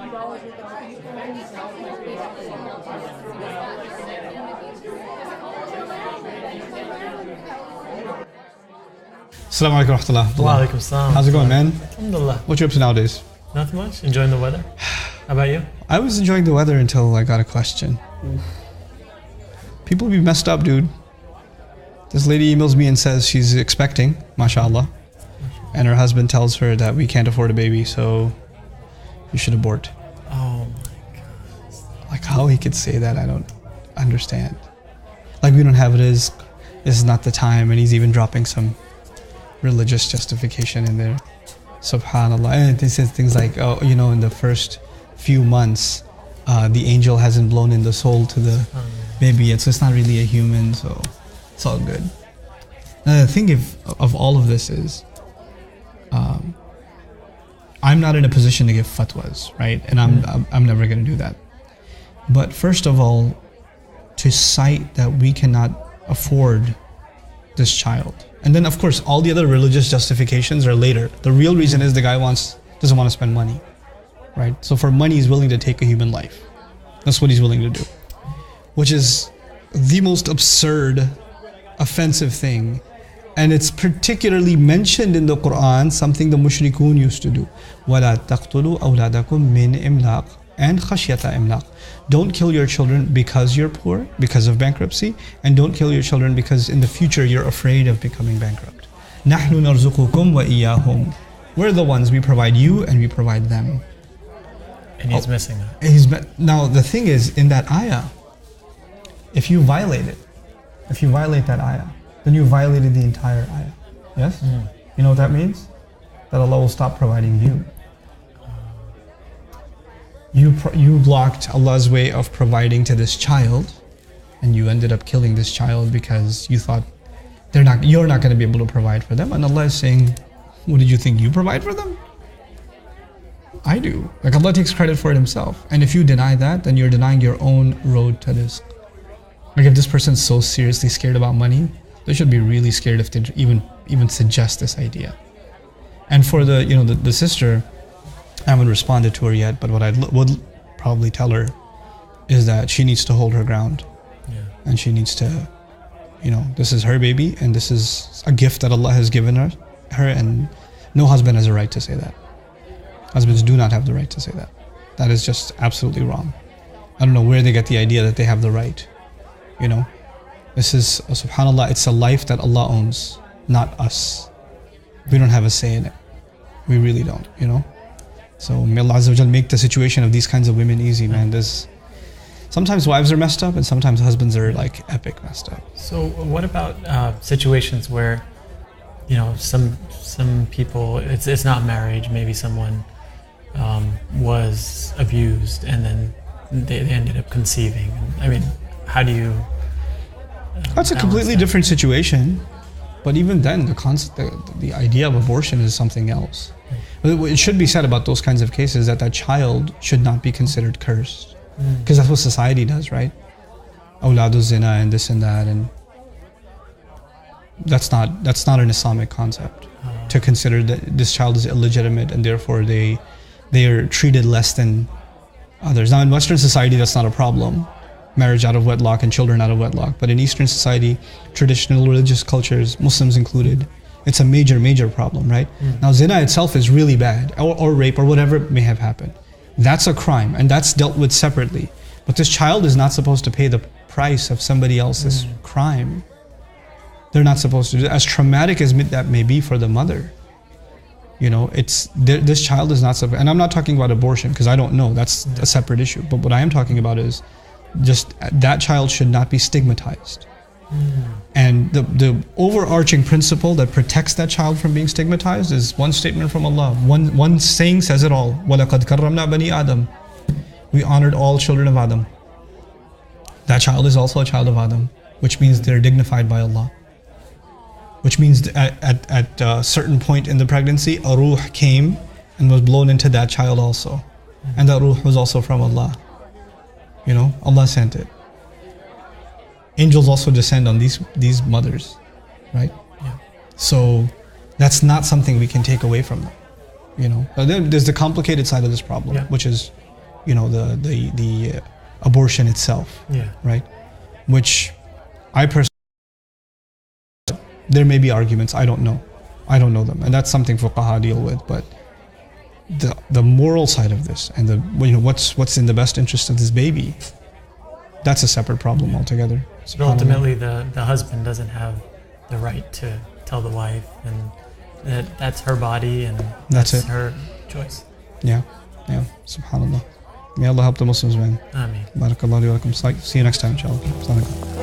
Assalamu alaikum warahmatullah. Wa alaikum assalam. How's it going, man? Alhamdulillah. What you up to nowadays? Not much. Enjoying the weather. How about you? I was enjoying the weather until I got a question. People be messed up, dude. This lady emails me and says she's expecting, mashallah, and her husband tells her that we can't afford a baby, so you should abort. Oh my God. Like, how he could say that, I don't understand. Like, we don't have rizq, this is not the time, and he's even dropping some religious justification in there. Subhanallah. And he says things like, oh, you know, in the first few months, the angel hasn't blown in the soul to the baby yet, so it's not really a human, so it's all good. Now, the thing of all of this is, I'm not in a position to give fatwas, right? And I'm never going to do that. But first of all, to cite that we cannot afford this child. And then, of course, all the other religious justifications are later. The real reason is the guy doesn't want to spend money, right? So for money, he's willing to take a human life. That's what he's willing to do. Which is the most absurd, offensive thing. And it's particularly mentioned in the Quran, something the mushrikun used to do. وَلَا تَقْتُلُوا أَوْلَادَكُم مِّنْ إِمْلَاقٍ and خَشْيَةَ إِمْلَاقٍ. Don't kill your children because you're poor, because of bankruptcy, and don't kill your children because in the future you're afraid of becoming bankrupt. نَحْنُ نَرْزُقُكُمْ وَإِيَّاهُمْ. We're the ones, we provide you and we provide them. And he's missing that. Now the thing is, in that ayah, if you violate it, if you violate that ayah, then you violated the entire ayah. Yes? You know what that means? That Allah will stop providing you. You blocked Allah's way of providing to this child, and you ended up killing this child because you thought you're not going to be able to provide for them. And Allah is saying, what did you think you provide for them? I do. Like, Allah takes credit for it himself. And if you deny that, then you're denying your own road to rizq. Like, if this person's so seriously scared about money, they should be really scared if they even suggest this idea. And for the sister, I haven't responded to her yet, but what I would probably tell her is that she needs to hold her ground. Yeah. And she needs to, this is her baby, and this is a gift that Allah has given her, and no husband has a right to say that. Husbands do not have the right to say that. That is just absolutely wrong. I don't know where they get the idea that they have the right. This is, subhanAllah, it's a life that Allah owns, not us. We don't have a say in it. We really don't, So may Allah Azza wa Jal make the situation of these kinds of women easy, man. Sometimes wives are messed up and sometimes husbands are like epic messed up. So what about situations where, some people, it's not marriage, maybe someone was abused and then they ended up conceiving. I mean, how do you That's a completely different situation. But even then, the idea of abortion is something else. It should be said about those kinds of cases that child should not be considered cursed. Because that's what society does, right? Awladu zina and this and that, and that's not an Islamic concept. To consider that this child is illegitimate and therefore they are treated less than others. Now in Western society that's not a problem. Marriage out of wedlock and children out of wedlock. But in Eastern society, traditional religious cultures, Muslims included, it's a major problem, right? Now zina itself is really bad, or rape or whatever may have happened. That's a crime and that's dealt with separately. But this child is not supposed to pay the price of somebody else's crime. They're not supposed to do that. As traumatic as that may be for the mother. This child is not supposed, and I'm not talking about abortion because I don't know, that's a separate issue. But what I am talking about is just that child should not be stigmatized. And the overarching principle that protects that child from being stigmatized is one statement from Allah. One saying says it all. وَلَقَدْ كَرَّمْنَا بَنِي آدَمَ. We honored all children of Adam. That child is also a child of Adam, which means they're dignified by Allah. Which means at a certain point in the pregnancy, a ruh came and was blown into that child also. And that ruh was also from Allah. Allah sent it. Angels also descend on these mothers, right? Yeah. So that's not something we can take away from them. But then there's the complicated side of this problem, which is the abortion itself, Yeah. right? Which I personally, there may be arguments, I don't know them, and that's something fuqaha deal with. But the moral side of this, and what's in the best interest of this baby, that's a separate problem altogether. But ultimately, the husband doesn't have the right to tell the wife, and that's her body, and that's her choice. Yeah. Subhanallah. May Allah help the Muslims, man. Ameen. Barakallahu wa lakum. See you next time, inshallah. Assalamu alaikum.